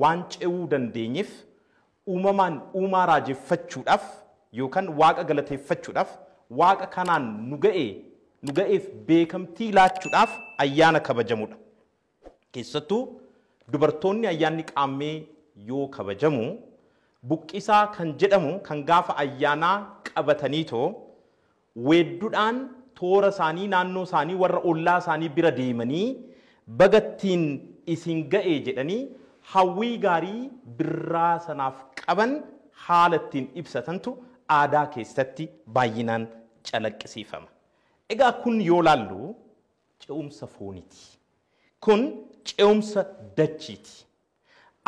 waan ce'uu dandeenyeef uumamaan uumaa raajeffachuudhaaf yookaan waaqa galateeffachuudhaaf waaqa kanaan nu ga'eef beekamtii laachuudhaaf ayyaana kabajamudha. Keessattuu dubartoonni ayyaanni qaammee yoo kabajamu buqqisaa kan jedhamu kan gaafa ayyaanaa qabataniitoo weedduudhaan toora isaanii naannoo isaanii warra ollaa isaanii bira deemanii bagattiin isin ga'e jedhanii hawwii gaarii birraa sanaaf qaban haala ittiin ibsatantu aadaa keessatti baay'inaan calaqqisiifama. Egaa kun yoo laallu ce'umsa fooniiti. Kun ce'umsa dachiiti.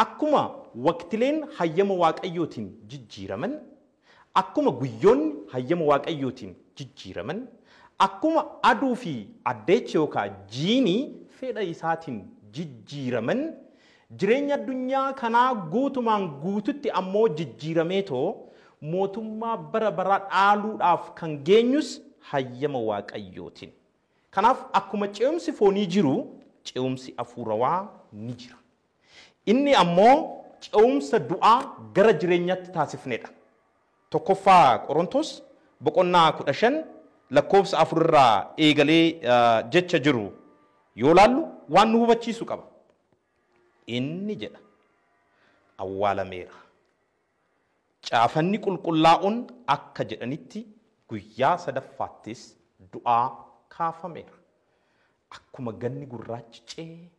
Akkuma waqtileen hayyama waaqayyootiin jijjiiraman, akkuma guyyoonni hayyama waaqayyootiin jijjiiraman, akkuma aduu fi addeechi yookaan jiinii fedha isaatiin jijjiiraman, jireenya addunyaa kanaa guutumaan guututti ammoo jijjiirameetoo mootummaa bara baraa dhaaluudhaaf kan geenyus hayyama waaqayyootiin. Kanaaf akkuma ce'umsi foonii jiru ce'umsi hafuurawaa ni jira. Inni ammoo ce'umsa du'aa gara jireenyaatti taasifnedha. Tokkoffaa Qorontos boqonnaa 15 lakkoofsa 4 irraa eegalee jecha jiru yoo laallu waan nu hubachiisu qaba. Inni jedha awwaalameera. Caafanni qulqullaa'uun akka jedhanitti guyyaa sadaffaattis du'aa kaafameera. Akkuma ganni gurraachi ce'ee,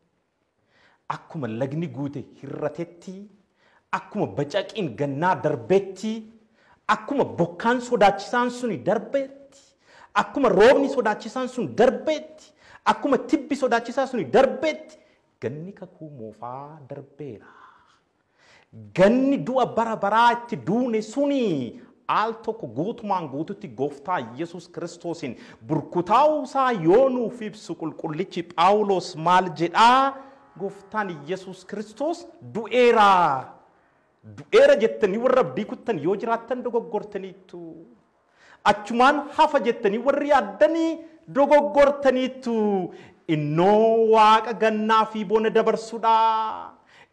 akkuma lagni guute hirratetti, akkuma bacaqiin gannaa darbeetti, akkuma bokkaan sodaachisaan suni darbeetti, akkuma roobni sodaachisaan sun darbeetti, akkuma tibbi sodaachisaan suni darbeetti, ganni kakuu moofaa darbeera. Ganni du'a bara baraa itti duune suni al tokko guutumaan guututti gooftaa Yesus Kiristoosin burkutaa'uusaa yoo nuuf ibsu qulqullichi Phaawulos maal jedhaa? Gooftaan Yesus Kiristoos du'eera. Du'eera jettanii warra abdii kuttan yoo jiraattan dogoggortaniittu. Achumaan hafa jettanii warri yaaddanii dogoggortaniittu. Innoo waaqa gannaa fi bona dabarsudha.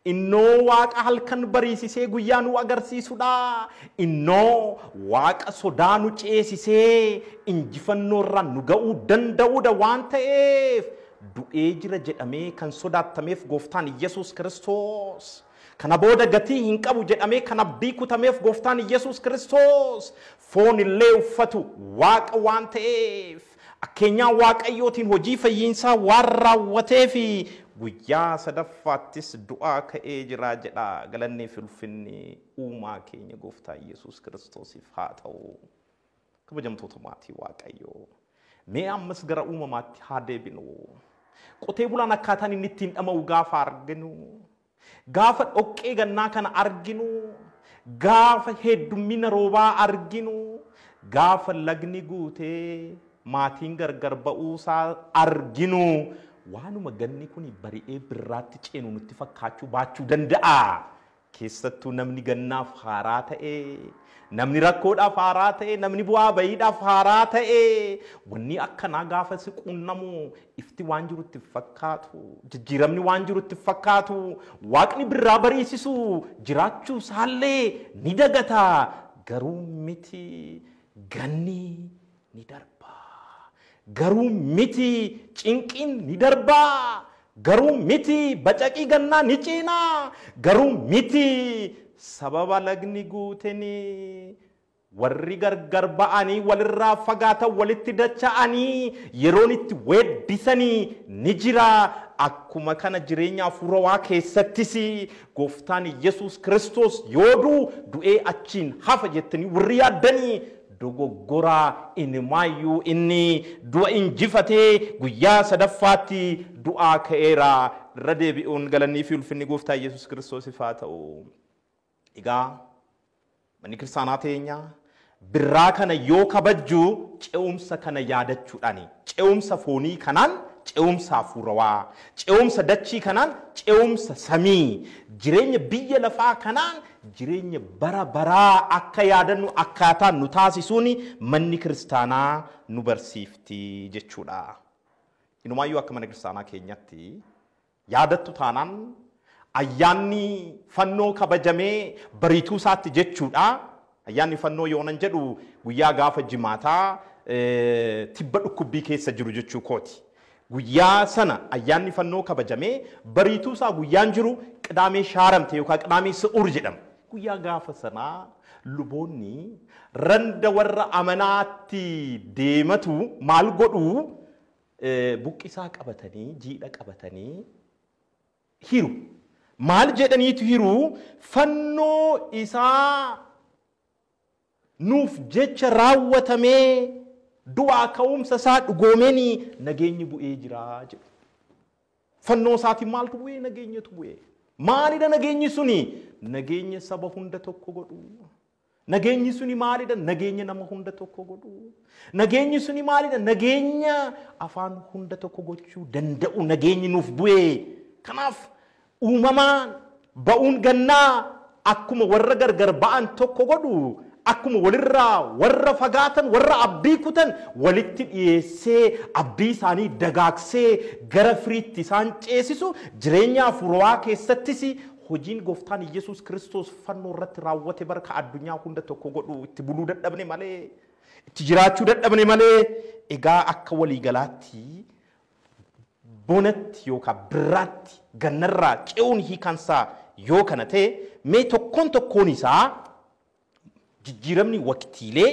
Innoo waaqa halkan bariisisee guyyaa nu agarsiisudha. Innoo waaqa sodaa nu ceesisee injifannoo irraa nu ga'uu danda'udha waan ta'eef du'ee jira jedhamee kan sodaattameef gooftaan Yesus Kiristoos. Kana booda gatii hin qabu jedhamee kan abdii kutameef gooftaan Yesus Kiristoos foon illee uffatu waaqa waan ta'eef akkeenyaa waaqayyootiin hojii fayyiinsaa waan raawwatee fi guyyaa sadaffaattis du'aa ka'ee jira jedha. Galannee fi ulfinni uumaa keenya gooftaa Yesus Kiristoosiif haa ta'u. Kabajamtoota maatii waaqayyoo, mee ammas gara uumamaatti haa deebinu. Qotee bulaan akkaataan inni ittiin dhama'u gaafa arginu, gaafa dhoqqee gannaa kana arginu, gaafa heddummina roobaa arginu, gaafa lagni guutee maatiin gargar ba'uusaa arginu, waanuma ganni kun bari'ee birraatti ceenu nutti fakkaachuu baachuu danda'a. Keessattuu namni gannaaf haaraa ta'e, namni rakkoodhaaf haaraa ta'e, namni bu'aa bayiidhaaf haaraa ta'e, wanni akkanaa gaafa si qunnamu ifti waan jirutti fakkaatu, jijjiiramni waan jirutti fakkaatu, waaqni birraa bariisisu jiraachuu isaallee ni dagata. Garuu miti ganni ni darba. Garuu miti cinqiin ni darba. Garuu miti bacaqii gannaa ni ciina. Garuu miti sababa lagni guutanii warri gargar ba'anii walirraa fagaatan walitti dacha'anii yeroon itti weeddisanii ni jira. Akkuma kana jireenya hafuurawaa keessattis gooftaan Yesus Kiristoos yoo du'ee achiin hafa jettanii warri yaaddanii dogoggoraa inimaayyuu inni du'a injifatee guyyaa sadaffaatti du'aa ka'eera. Irra deebi'uun galannii fi ulfinni gooftaa Yesus Kiristoosiif haa ta'u. Egaa manni kiristaanaa teenya birraa kana yoo kabajju ce'umsa kana yaadachuudhaani ce'umsa foonii kanaan ce'umsa hafuurawaa ce'umsa dachii kanaan ce'umsa samii jireenya biyya lafaa kanaan jireenya bara baraa akka yaadannu akkaataa nu taasisuun manni kiristaanaa nu barsiifti jechuudha. Inumaayyuu akka mana kiristaanaa keenyatti yaadattu taanaan ayyaanni fannoo kabajamee bariituu isaatti jechuudha. Ayyaanni fannoo yoonan jedhu guyyaa gaafa jimaataa tibba dhukkubbii keessa jiru jechuu kooti. Guyyaa sana ayyaanni fannoo kabajamee bariituu isaa guyyaan jiru qidaamee shaaramte yookaan qidaamee su'uur jedhama. Guyyaa gaafa sanaa luboonni randa warra amanaatti deematu maal godhu buqqisaa qabatanii jiidha qabatanii hiru. Maal jedhaniitu hiru fannoo isaa nuuf jecha raawwatamee du'aa ka'umsa isaa dhugoomeenii nageenyi bu'ee jira jedhu. Fannoo isaatiin maaltu bu'ee? Nageenyatu bu'ee. Maalidha nageenyi suni? Nageenya saba hunda tokko godhu. Nageenyi suni maalidha? Nageenya nama hunda tokko godhu. Nageenyi suni maalidha? Nageenya afaan hunda tokko gochuu danda'u nageenyi nuuf bu'ee. Kanaaf uumamaan ba'uun gannaa akkuma warra gargar ba'an tokko godhu akkuma walirraa warra fagaatan warra abdii kutan walitti dhiyeessee abdii isaanii dagaagsee gara firiitti isaan ceesisu jireenya hafuurawaa keessattis hojiin gooftaan Yesuus Kiristoos fannoo irratti raawwate barka addunyaa hunda tokko godhu itti buluu dadhabne malee itti jiraachuu dadhabne malee egaa akka waliigalaatti bonatti yookaan biraatti gannarraa ce'uun hiikansaa yoo kana ta'e mee tokkoon isaa jijjiiramni waqtiilee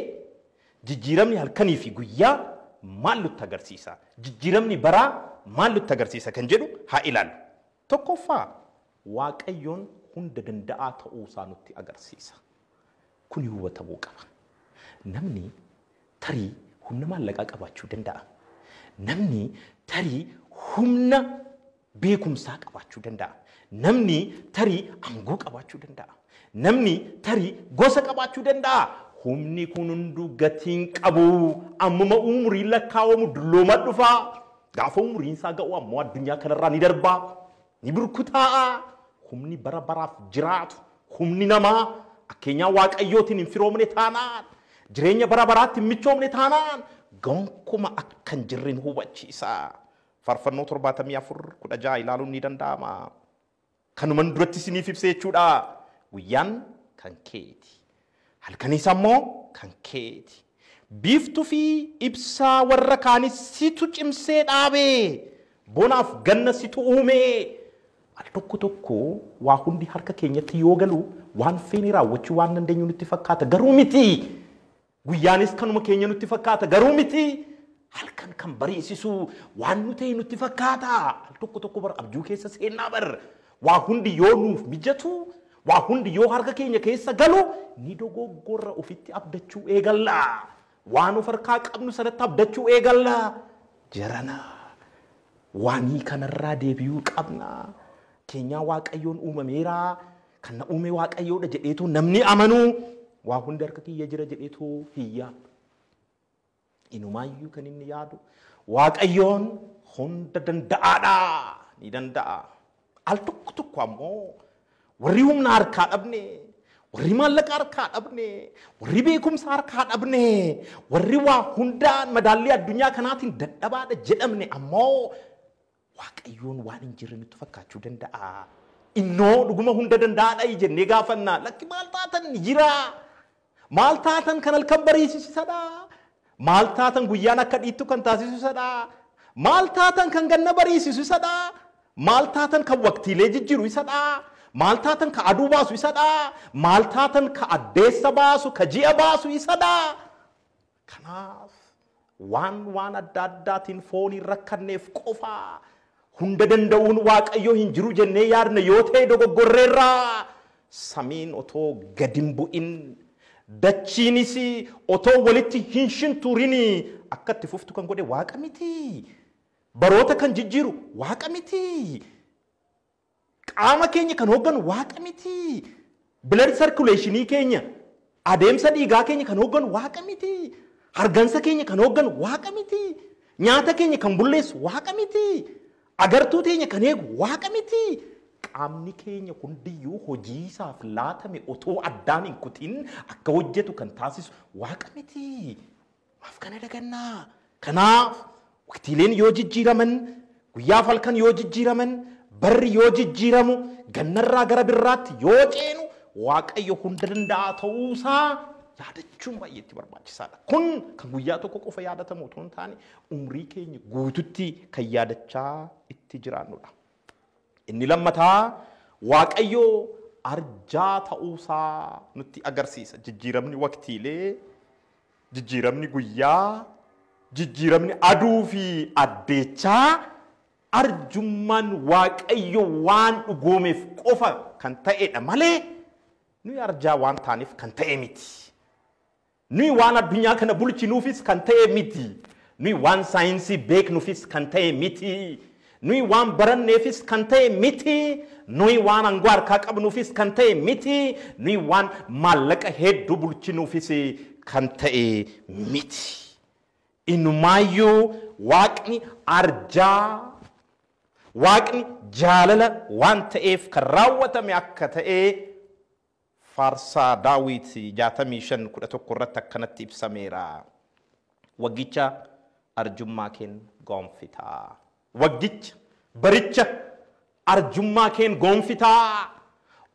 jijjiiramni halkanii fi guyyaa maal nutti agarsiisa? Jijjiiramni baraa maal nutti agarsiisa kan jedhu haa ilaallu. Tokkoffaa Waaqayyoon hunda danda'aa ta'uu isaa nutti agarsiisa. Kuni hubatamuu qaba. Namni tarii humna maallaqaa qabaachuu danda'a. Namni tarii humna beekumsaa qabaachuu danda'a. Namni tarii aangoo qabaachuu danda'a. Namni tarii gosa qabaachuu danda'a. Humni kun hunduu gatiin qabu. Ammuma umuriin lakkaa'amu dulloomaa dhufa. Gaafa umuriin isaa ga'u ammoo addunyaa kanarraa ni darba. Ni burkutaa'a. Humni bara baraaf jiraatu. Humni namaa akkeenyaa Waaqayyootiin hin firoomne taanaan jireenya bara baraatti hin michoomne taanaan gonkumaa akka hin jirre hubachiisa. Faarfannoo 74:16 ilaaluun ni danda'ama. Kanuman duratti isiniif ibsee jechuudha. Guyyaan kan keeti. Halkanis ammoo kan keeti. Biiftuu fi ibsaa warra kaanis situ cimsee dhaabee bonaaf ganna situ uumee. Al tokko waa hundi harka keenyatti yoo galu waan feene raawwachuu waan dandeenyu nutti fakkaata garuu miti. Guyyaanis kanuma keenya nutti fakkaata garuu miti. Halkan kan bariisisu waan nuti nutti fakkaata. Al tokko bar abjuu keessa seenaa bar waa hundi yoo nuuf mijatu waa hundi yoo harka keenya keessa galu ni dogoggorra ofitti abdachuu eegalla. Waan of harkaa qabnu sanatti abdachuu eegalla. Jarana waanii kanarraa deebi'uu qabna. Keenyaa Waaqayyoon uumameera. Kan na uume Waaqayyoodha jedheetu namni amanu waa hundi harka kiyya jira jedheetu hiyya. Inumaayyuu kan inni yaadu Waaqayyoon hunda danda'aadha. Ni danda'a. Al tokko ammoo warri humna harkaa dhabne, warri maallaqa harkaa dhabne, warri beekumsa harkaa dhabne, warri waa hundaan madaalli addunyaa kanaatiin dadhabaadha jedhamne ammoo Waaqayyoon waan hin jirre nutti fakkaachuu danda'a. Innoo dhuguma hunda danda'aadha jennee gaafanna. Lakki maal taatan jira? Maal taatan kan halkan bariisisadha? Maal taatan guyyaan akka dhiittu kan taasisusadha? Maal taatan kan ganna bariisisadha? Maal taatan kan waqtiilee jijjiiru isadha? Maal taatan ka aduu baasu isadha? Maal taatan ka addeessa baasu ka ji'a baasu isadha? Kanaaf waan adda addaatiin foonii rakkanneef qofa hunda danda'uun Waaqayyoo hin jiru jennee yaadna yoo ta'e dogoggorreerra. Samiin otoo gadi hin bu'in dachiinis otoo walitti hin shinturin akka itti fuftu kan godhe Waaqa miti. Baroota kan jijjiiru Waaqa miti. Qaama keenya kan hoogganu Waaqa miti. Blood circulation keenya Adeemsa dhiigaa keenya kan hoogganu Waaqa miti. Hargansa keenya kan hoogganu Waaqa miti. Nyaata keenya kan bulleessu Waaqa miti. Agartuu teenya kan eegu Waaqa miti. Qaamni keenya hundiyyuu hojii isaaf laatame otoo addaan hin kutin akka hojjetu kan taasisu Waaqa miti. Maaf kana dagannaa. Kanaaf waqtiileen yoo jijjiiraman, guyyaaf halkan yoo jijjiiraman, barri yoo jijjiiramu, gannarraa gara birraatti yoo ceenu Waaqayyo hunda danda'a ta'uusaa yaadachuun baay'eetti barbaachisaadha. Kun kan guyyaa tokko qofa yaadatamu otoo hin taane umrii keenya guututti kan yaadachaa itti jiraannudha. Inni lammataa Waaqayyo arjaa ta'uusaa nutti agarsiisa. Jijjiiramni waqtiilee, jijjiiramni guyyaa, jijjiiramni aduu fi addeechaa arjummaan Waaqayyo waan dhugoomeef qofa kan ta'edha malee nuyi arjaa waan taaneef kan ta'e miti. Nuyi waan addunyaa kana bulchinuufis kan ta'e miti. Nuyi waan saayinsii beeknuufis kan ta'e miti. Nuyi waan baranneefis kan ta'e miti. Nuyi waan aangoo harkaa qabnuufis kan ta'e miti. Nuyi waan maallaqa hedduu bulchinuufis kan ta'e miti. Inumaayyuu Waaqni arjaa, Waaqni jaalala waan ta'eef kan raawwatame akka ta'e Faarsaa Daawit 65:11 irratti akkanatti ibsameera. Waggicha arjummaa keen goonfitaa. Waggicha baricha arjummaa keen goonfitaa.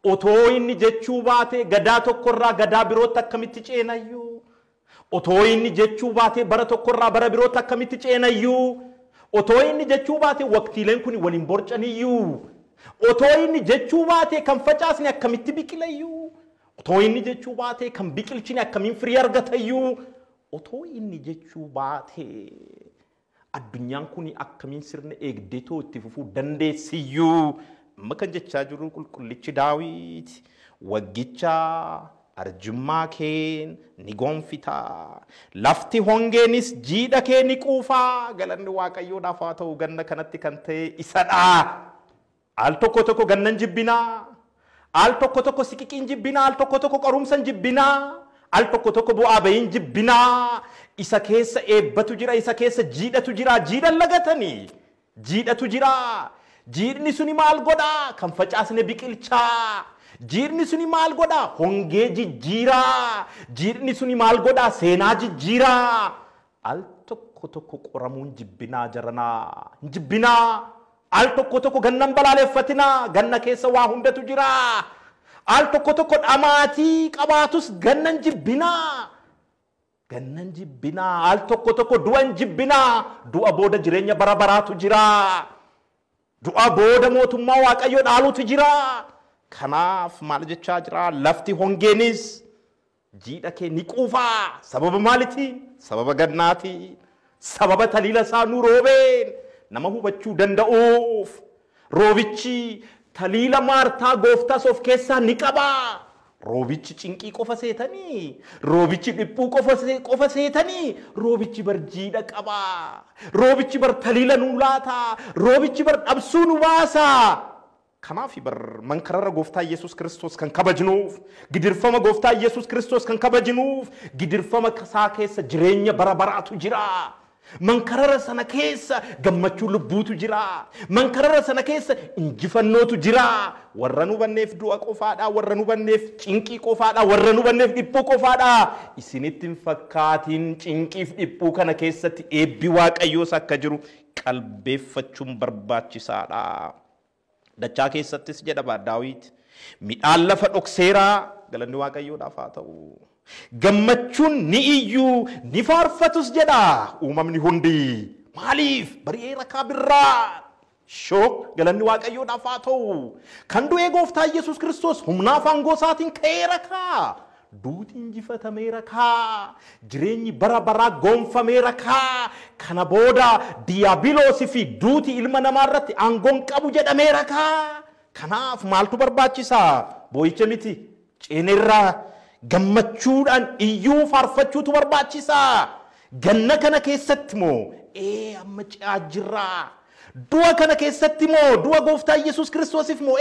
Otoo inni jechuu baate gadaa tokkorraa gadaa birootti akkamitti ceenayyuu. Otoo inni jechuu baate bara tokkorraa bara birootti akkamitti ceenayyuu. Otoo inni jechuu baate waqtiileen kun waliin borcaniyyuu. Otoo inni jechuu baate kan facaasni akkamitti biqilayyuu. Otoo inni jechuu baate kan biqilchine akkamiin firii argatayyuu. Otoo inni jechuu baate addunyaan kun akkamiin sirna eegdetoo itti fufuu dandeessiyyuu. Amma kan jechaa jiru qulqullichi Daawit waggicha arjummaa keen ni goonfitaa. Lafti hongeenis jiidha kee ni quufaa. Galanni Waaqayyoodhaaf haa ta'u ganna kanatti kan ta'e isadha. Al tokko tokko gannan jibbinaa. Al tokko tokko siqiqiin jibbinaa. Al tokko tokko qorumsan jibbinaa. Al tokko tokko bu'aa bahiin jibbinaa. Isa keessa eebbatu jira. Isa keessa jiidhatu jira. Jiidhan lagatanii. Jiidhatu jira. Jiidhni suni maal godhaa? Kan facaasne biqilchaa. Jiidhni suni maal godhaa? Hongee jijjiiraa. Jiidhni suni maal godhaa? Seenaa jijjiiraa. Al tokko tokko qoramuun jibbinaa jaranaa. Jibbinaa. Al tokko tokko gannan balaaleffatinaa. Ganna keessa waa hundatu jira. Al tokko tokko dhamaatii qabaatus gannan jibbinaa. Gannan jibbinaa. Al tokko tokko du'an jibbinaa. Du'a booda jireenya bara baraatu jira. Du'a booda mootummaa Waaqayyoo dhaaluutu jira. Kanaaf maal jechaa jira? Lafti hongeenis jiidha kee ni quufaa. Sababa maalitiin? Sababa gannaatiin. Sababa taliila isaa nu roobeen nama hubachuu danda'uuf. Roobichi taliila Maartaa gooftaas of keessaa ni qabaa. Roobichi cinqii qofa seetanii. Roobichi dhiphuu qofa seetanii. Roobichi bar jiidha qabaa. Roobichi bar taliila nu laata. Roobichi bar dhabsuu nu baasa. Kanaaf bar mankarara gooftaa Yesuus Kiristoos kan kabajnuuf, gidirfama gooftaa Yesuus Kiristoos kan kabajnuuf, gidirfama isaa keessa jireenya bara baraatu jira. Mankarara sana keessa gammachuu lubbuutu jira. Mankarara sana keessa injifannootu jira. Warra nu banneef du'a qofaadha. Warra nu banneef cinqii qofaadha. Warra nu banneef dhiphuu qofaadha. Isinitti hin fakkaatiin cinqiif dhiphuu kana keessatti eebbi Waaqayyoos akka jiru qalbeeffachuun barbaachisaadha. Dachaa keessattis jedha Daawit midhaan lafa dhokseeraa. Galanni Waaqayyoodhaaf haa ta'u. Gammachuun ni iyyuu ni faarfatus jedha uumamni hundi. Maaliif? Bari'ee rakaa birraa. Shoo galanni Waaqayyoodhaaf haa ta'u. Kan du'ee gooftaa Yesuus Kiristoos humnaaf aangoo isaatiin ka'ee rakaa. Duuti injifatamee rakaa. Jireenyi bara baraa goonfamee rakaa. Kana booda diiyaabiloosii fi duuti ilma namaa irratti aangoon qabu jedhamee rakaa. Kanaaf maaltu barbaachisaa? Boo'icha miti. Ceenerraa gammachuudhaan iyyuu faarfachuutu barbaachisaa. Ganna kana keessatti moo amma ce'aa jirraa. Du'a kana keessatti moo du'a gooftaa Yesuus Kiristoosiif moo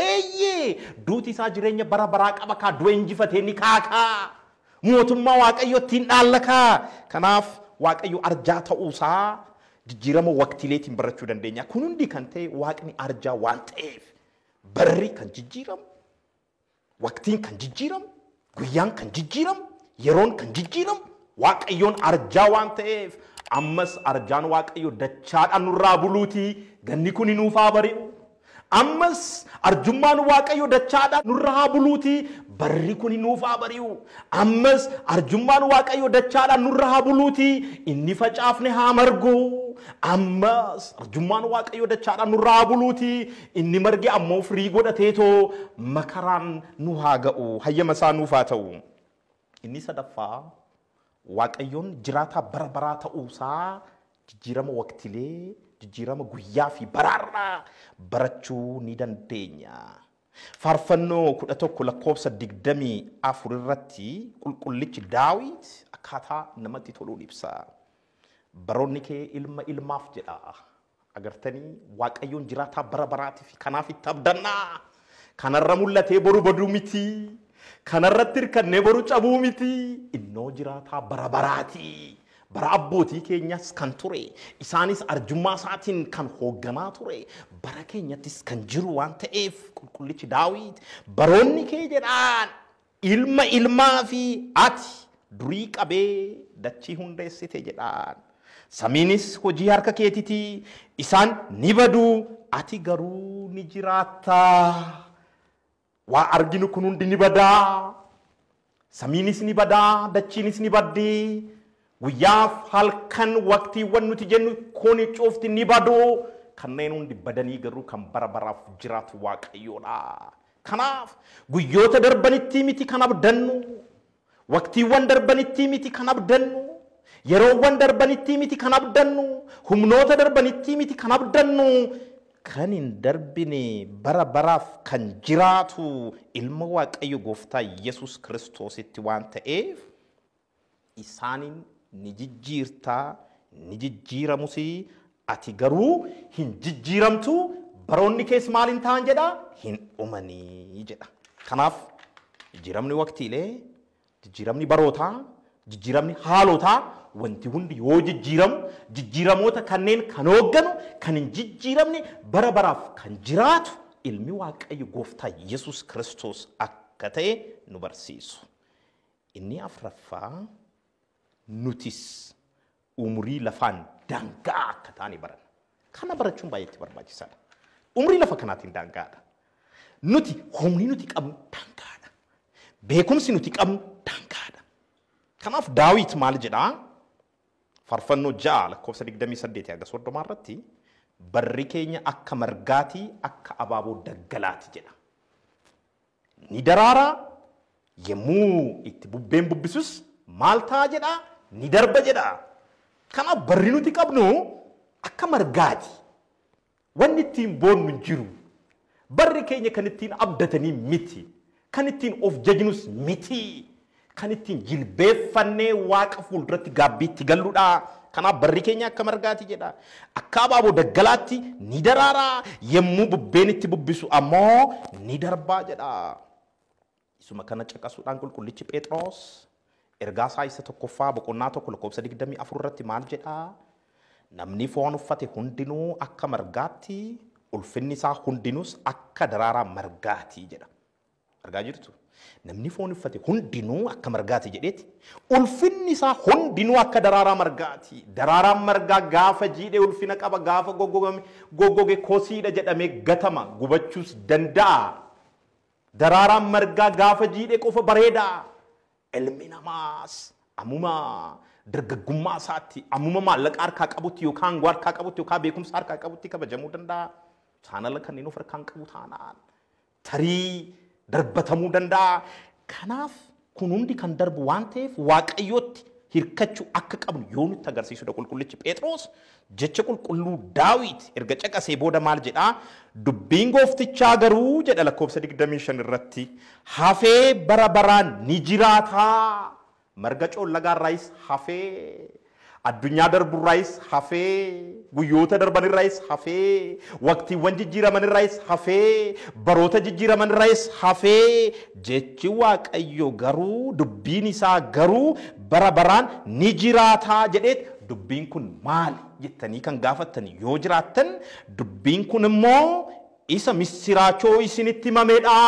duuti isaa jireenya bara baraa qaba kaa du'a injifatee ni kaakaa. mootummaa waaqayyootiin dhaallakaa. Kanaaf waaqayyo arjaa ta'uusaa jijjiirama waqtiileetiin barachuu dandeenya. Kun hundi kan ta'e waaqni arjaa waan ta'eef barri kan jijjiiramu, waqtiin kan jijjiiramu, guyyaan kan jijjiiramu, yeroon kan jijjiiramu, waaqayyoon arjaa waan ta'eef ammas arjaan waaqayyo dachaadhaan nurraa buluutii ganni kun nuuf haa bari'u. Ammas arjummaan waaqayyo dachaadhaan nurraa buluutii barri kun nuuf haa bari'u. Ammas arjummaan waaqayyo dachaadhaan nurraa buluutii inni facaafne haa margu. Ammas arjummaan waaqayyo dachaadhaan nurraa buluutii inni marge ammoo firii godhateetoo makaraan nu haa ga'u. Hayyama isaa nuuf haa ta'u. Inni sadaffaa waaqayyoon jiraataa bara baraa ta'uusaa jijjiirama waqtilee, jijjiirama guyyaa fi baraarraa barachuu ni dandeenya. Faarfannoo 11:24 irratti qulqullichi Daawit akkaataa namatti toluun ibsa. Baroonni kee ilma ilmaaf jedha. Agartanii waaqayyoon jiraataa bara baraatiif kanaaf itti abdannaa. Kanarra mul'atee boru baduu miti. Kanarratti hirkannee boru cabuu miti. Innoo jiraataa bara baraati. Bara abbootii keenyas kan ture. Isaanis arjummaa isaatiin kan hoogganaa ture. Bara keenyattis kan jiru waan ta'eef qulqullichi Daawit baroonni kee jedhaan ilma ilmaa fi ati durii qabee dachii hundeessite jedhaan. Samiinis hojii harka keetitii isaan ni badu ati garuu ni jiraatta. Waa arginu kun hundi ni badaa. Samiinis ni badaa, dachiinis ni baddi. Guyyaaf halkan waqtiiwwan nuti jennu kun cufti ni badu. Kanneen hundi badanii garuu kan bara baraaf jiraatu waaqayyoodha. Kanaaf guyyoota darbanitti miti kan abdannu. Waqtiiwwan darbanitti miti kan abdannu. Yeroowwan darbanitti miti kan abdannu. Humnoota darbanitti miti kan abdannu. Kan hin darbine bara baraaf kan jiraatu ilma waaqayyo gooftaa Yesus Kiristoositti waan ta'eef isaanin ni jijjiirtaa, ni jijjiiramusi. Ati garuu hin jijjiiramtu. Baroonni kees maal hin ta'an jedha? Hin dhumanii jedha. Kanaaf jijjiiramni waqtiilee, jijjiiramni barootaa, jijjiiramni haalotaa wanti hundi yoo jijjiiramu jijjiiramoota kanneen kan hoogganu kan hin jijjiiramne bara baraaf kan jiraatu ilmi waaqayyo gooftaa Yesus Kiristoos akka ta'e nu barsiisu. Inni afraffaa nutis umurii lafaan daangaa akka taane baranna. Kana barachuun baay'ee barbaachisaadha. Umurii lafa kanaatiin daangaadha. Nuti humni nuti qabnu daangaadha. Beekumsi nuti qabnu daangaadha. Kanaaf Daawit maal jedhaa? Faarfannoo 6:28 irratti barri keenya akka margaatii akka abaaboo daggalaati jedha. Ni daraara yemmuu itti bubbeen bubbisus maal ta'a jedha? Ni darba jedha. Kanaaf barri nuti qabnu akka margaati. Wanni ittiin boonnu hin jiru. Barri keenya kan ittiin abdatanii miti. Kan ittiin of jajnus miti. Kan ittiin jilbeeffannee waaqa fuulduratti gaabbiitti galluudha. Kanaaf barri keenya akka margaati jedha. Akka abaaboo daggalaatti ni daraara. Yemmuu bubbeen itti bubbisu ammoo ni darbaa jedha. Isuma kana caqasuudhaan qulqullichi Phexros ergaa isaa isa tokkoffaa boqonnaa 1:24 irratti maal jedha? Namni foon uffate hundinuu akka margaatti, ulfinni isaa hundinuus akka daraaraa margaati jedha. Argaa jirtu? Namni foon uffate hundinuu akka margaati jedheeti. Ulfinni isaa hundinuu akka daraaraa margaati. Daraaraan margaa gaafa jiidhee ulfina qaba, gaafa goggoge kosiidha jedhamee gatama, gubachuus danda'a. Daraaraan margaa gaafa jiidhee qofa bareeda. Ilmi namaas ammuma dargaggummaa isaatti, ammuma maallaqa harkaa qabutti yookaan aangoo harkaa qabutti yookaan beekumsa harkaa qabutti kabajamuu danda'a. Saanala kanneen of harkaan qabu taanaan tarii darbatamuu danda'a. Kanaaf kun hundi kan darbu waan ta'eef waaqayyootti hirkachuu akka qabnu yoo nutti agarsiisudha qulqullichi Phexros. Jecha qulqulluu Daawit erga caqasee booda maal jedhaa? Dubbiin gooftichaa garuu jedha lakkoofsa 25 irratti hafee bara baraan ni jiraataa. Marga coollagaarraayis hafee addunyaa darburraayis hafee guyyoota darbanirraayis hafee waqtiiwwan jijjiiramanirraayis hafee baroota jijjiiramanirraayis hafee jechi Waaqayyo garuu dubbiin isaa garuu bara baraan ni jiraataa jedheet dubbiin kun maali jettanii kan gaafattanii yoo jiraattan dubbiin kun immoo isa misiraachoo isinitti himameedha.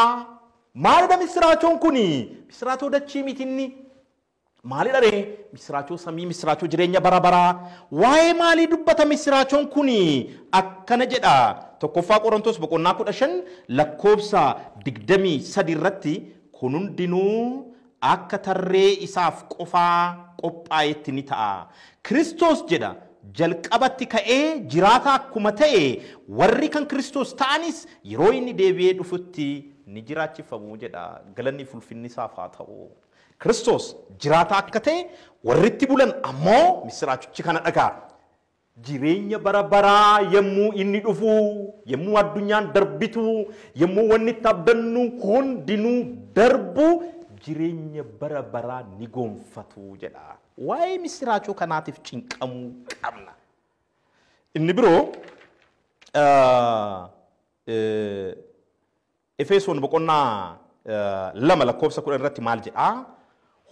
Maalidha misiraachoon kuni? Misiraachoo dachii mitinni. Maalidha ree? Misiraachoo samii, misiraachoo jireenya bara baraa. Waa'ee maalii dubbata misiraachoon kuni? Akkana jedha. Tokkoffaa Qorontos boqonnaa 15 lakkoofsa 23 irratti kun hundinuu akka tarree isaaf qofaa qophaa'etti ni ta'a. Kiristoos jedha jalqabatti ka'ee jiraata akkuma ta'e warri kan Kiristoos ta'anis yeroo inni deebi'ee dhufutti ni jiraachifamu jedha. Galanni ulfinni isaaf haa ta'u. Kiristoos jiraata akka ta'e warri itti bulan ammoo misiraachichi kana dhagaa. Jireenya bara baraa yemmuu inni dhufu, yemmuu addunyaan darbitu, yemmuu wanni itti abdannu hundinuu darbu jireenya bara baraa ni gonfatu jedha. Waa'ee misiraachoo kanaatiif cinqamuu qabna. Inni biroo Efesoon boqonnaa 2 lakkoofsa 10 irratti maal jedha?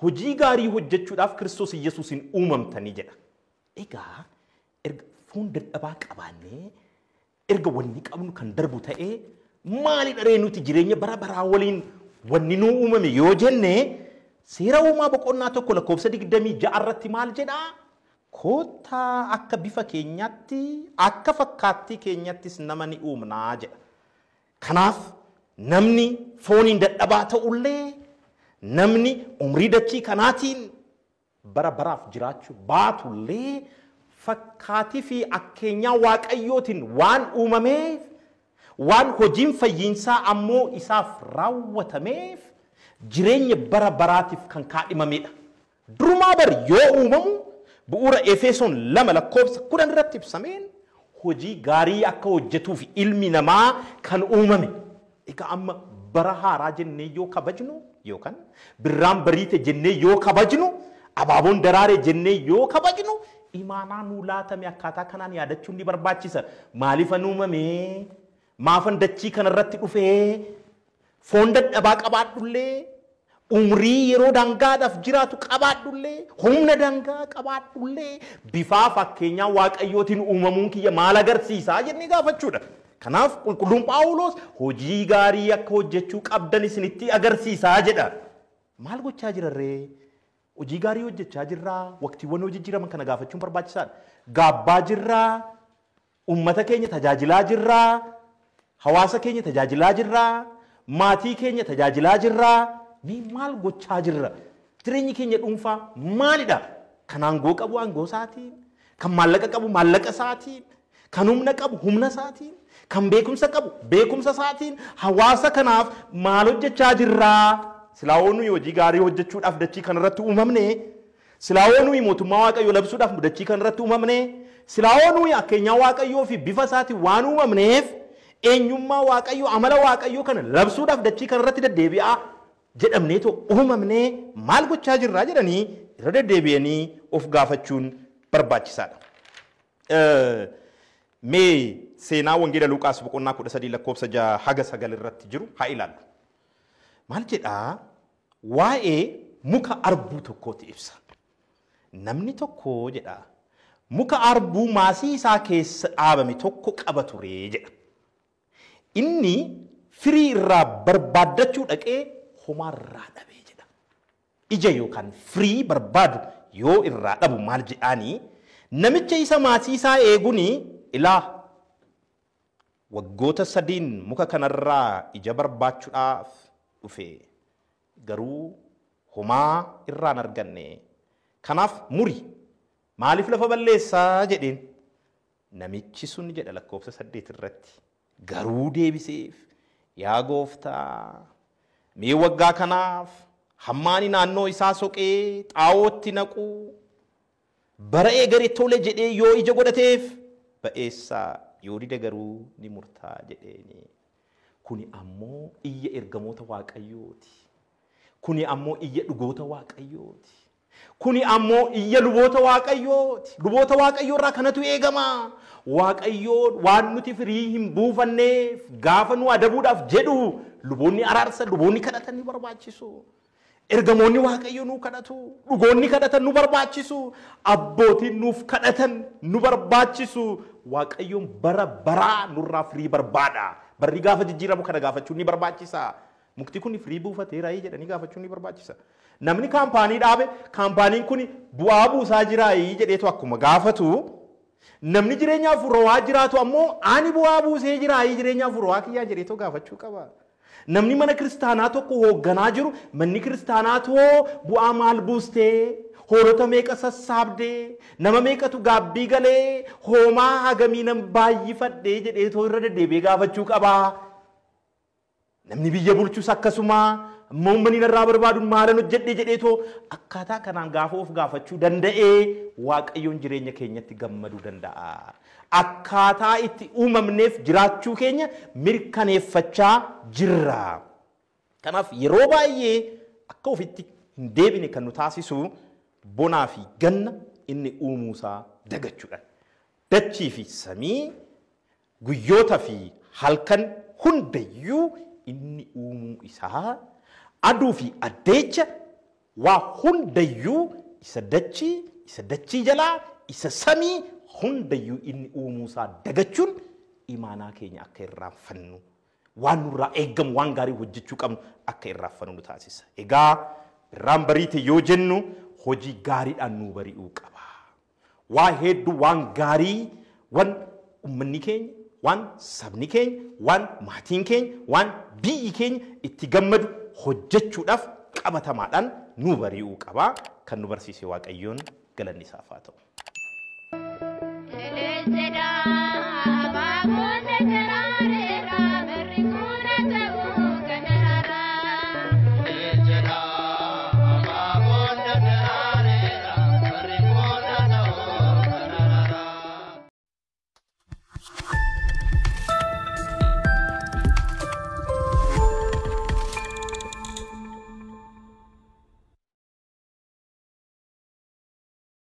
Hojii gaarii hojjechuudhaaf Kiristoos Yesuusin uumamtanii jedha. Egaa erga foon dadhabaa qabaannee erga wanni qabnu kan darbu ta'ee maalidha ree nuti jireenya bara baraa waliin wanni nuu uumame yoo jenne seera uumaa boqonnaa 1 lakkoofsa 26 irratti maal jedha? Koottaa akka bifa keenyaatti akka fakkaattii keenyattis nama ni uumnaa jedha. Kanaaf namni fooniin dadhabaa ta'ullee namni umrii dachii kanaatiin bara baraaf jiraachuu baatullee fakkaatii fi akkeenyaa Waaqayyootiin waan uumameef waan hojiin fayyinsaa ammoo isaaf raawwatameef jireenya bara baraatiif kan kaadhimamedha. Durumaa bari yoo uumamu bu'uura Efesoon 2 lakkoofsa 10 irratti ibsameen hojii gaarii akka hojjetuuf ilmi namaa kan uumame. Egaa amma bara haaraa jennee yoo kabajnu yookaan birraan bariite jennee yoo kabajnu abaaboon daraare jennee yoo kabajnu imaanaa nuu laatame akkaataa kanaan yaadachuun ni barbaachisa. Maaliifan uumame? Maafan dachii kanarratti dhufee? Foon dadhabaa qabaadhullee umrii yeroo dangaadhaaf jiraatu qabaadhullee humna dangaa qabaadhullee bifaa fakkeenyaa Waaqayyootiin uumamuun kiyya maal agarsiisaa jennee gaafachuudha. Kanaaf qulqulluun Phaawulos hojii gaarii akka hojjechuu qabdan isinitti agarsiisaa jedha. Maal gochaa jirra ree? Hojii gaarii hojjechaa jirraa? Waqtiiwwan hojii jiraman kana gaafachuun barbaachisaadha. Gaabbaa jirraa? Uummata keenya tajaajilaa jirraa? Hawaasa keenya tajaajilaa jirraa? Maatii keenya tajaajilaa jirraa? Mee maal gochaa jirra? Jireenyi keenya dhuunfaa maalidha? Kan aangoo qabu aangoo isaatiin, kan maallaqa qabu maallaqa isaatiin, kan humna qabu humna isaatiin, kan beekumsa qabu beekumsa isaatiin hawaasa kanaaf maal hojjechaa jirraa? Silaawoo nuyi hojii gaarii hojjechuudhaaf dachii kanarratti uumamne, silaawoo nuyi mootummaa Waaqayyoo labsuudhaaf dachii kanarratti uumamne, silaawoo nuyi akkeenyaa Waaqayyoo fi bifa isaatiin waan uumamneef eenyummaa Waaqayyoo amala Waaqayyoo kana labsuudhaaf dachii kanarratti deddeebi'aa jedhamnee too uumamnee maal gochaa jirraa jedhanii irra deddeebi'anii of gaafachuun barbaachisaadha. Mee seenaa wangeela Luqaas boqonnaa 13 lakkoofsa 6 haga 9 irratti jiru haa ilaallu. Maal jedhaa? Waa'ee muka arbuu tokkooti ibsa. Namni tokko jedha muka arbuu maasii isaa keessa dhaabame tokko qaba ture jedha. Inni firii irraa barbaaddachuu dhaqee homaa irraa dhabee jedha. Ija yookaan firii barbaadu yoo irraa dhabu maal jedhaanii namicha isa maasii isaa eeguun ilaa waggoota 3 muka kanarraa ija barbaachuudhaaf dhufe garuu homaa irraan arganne. Kanaaf muri maaliif lafa balleessaa jedheen. Namichi sun jedha lakkoofsa 8 irratti garuu deebiseef yaa gooftaa mee waggaa kanaaf hammaani naannoo isaa soqee xaawootti naqu bara eegare tole jedhee yoo ija godhateef ba'eessaa yoo dide garuu ni murtaa jedheeni. Kuni ammoo iyya ergamoota Waaqayyooti. Kuni ammoo iyya dhugoota Waaqayyooti. Kuni ammoo iyya luboota waaqayyooti. Luboota waaqayyoo irraa kanatu eegama. Waaqayyoon waan nuti firii hin buufanneef gaafa nu adabuudhaaf jedhu luboonni araarsan, luboonni kadhatan ni barbaachisu. Ergamoonni waaqayyoo nu kadhatu, dhugoonni kadhatan nu barbaachisu, abbootiin nuuf kadhatan nu barbaachisu. Waaqayyoon bara baraa nurraa firii barbaada. Barri gaafa jijjiiramu kana gaafachuun ni barbaachisa. Mukti kun firii buufateera jedhanii gaafachuun ni barbaachisa. Namni kaampaanii dhaabe kaampaaniin kun bu'aa buusaa jira jedheetu akkuma gaafatu. Namni jireenya furawaa jiraatu ammoo ani bu'aa buusee jira jireenya furawaa kiyyaa jedheetu gaafachuu qaba. Namni mana kiristaanaa tokko hoogganaa jiru manni kiristaanaa too bu'aa maal buustee hoolota meeqa sassaabdee nama meeqatu gaabbii galee hoomaa hagamii nam baay'ifadhee jedheetoo irra deddeebi'ee gaafachuu qaba. Namni biyya bulchus akkasuma Muummanni irraa barbaaduun maalan hojjedhe jedheetoo akkaataa kanaan gaafa of gaafachuu danda'ee waaqayyoon jireenya keenyatti gammaduu danda'a. Akkaataa itti uumamneef jiraachuu keenya mirkaneeffachaa jirra. Kanaaf yeroo baay'ee akka ofitti hin deebine kan nu taasisu bonaa fi ganna inni uumuusaa dagachuudha. Dachii fi samii guyyoota fi halkan hundayyuu inni uumuu isaa aduu fi addeecha waa hundayyuu isa dachii jalaa isa samii hundayyuu inni uumuusaa dagachuun imaanaa keenya akka irraanfannu waan nurraa eeggamu waan gaarii hojjechuu qabnu akka irraanfannu nu taasisa. Egaa irraan bariite yoo jennu hojii gaariidhaan nu bari'uu qaba. Waa hedduu waan gaarii waan uummanni keenya waan sabni keenya waan maatiin keenya waan biyyi keenya itti gammadu hojjechuudhaaf qabatamaadhaan nu bari'uu qaba. Kan nu barsiise Waaqayyoon galanni isaaf haa ta'u.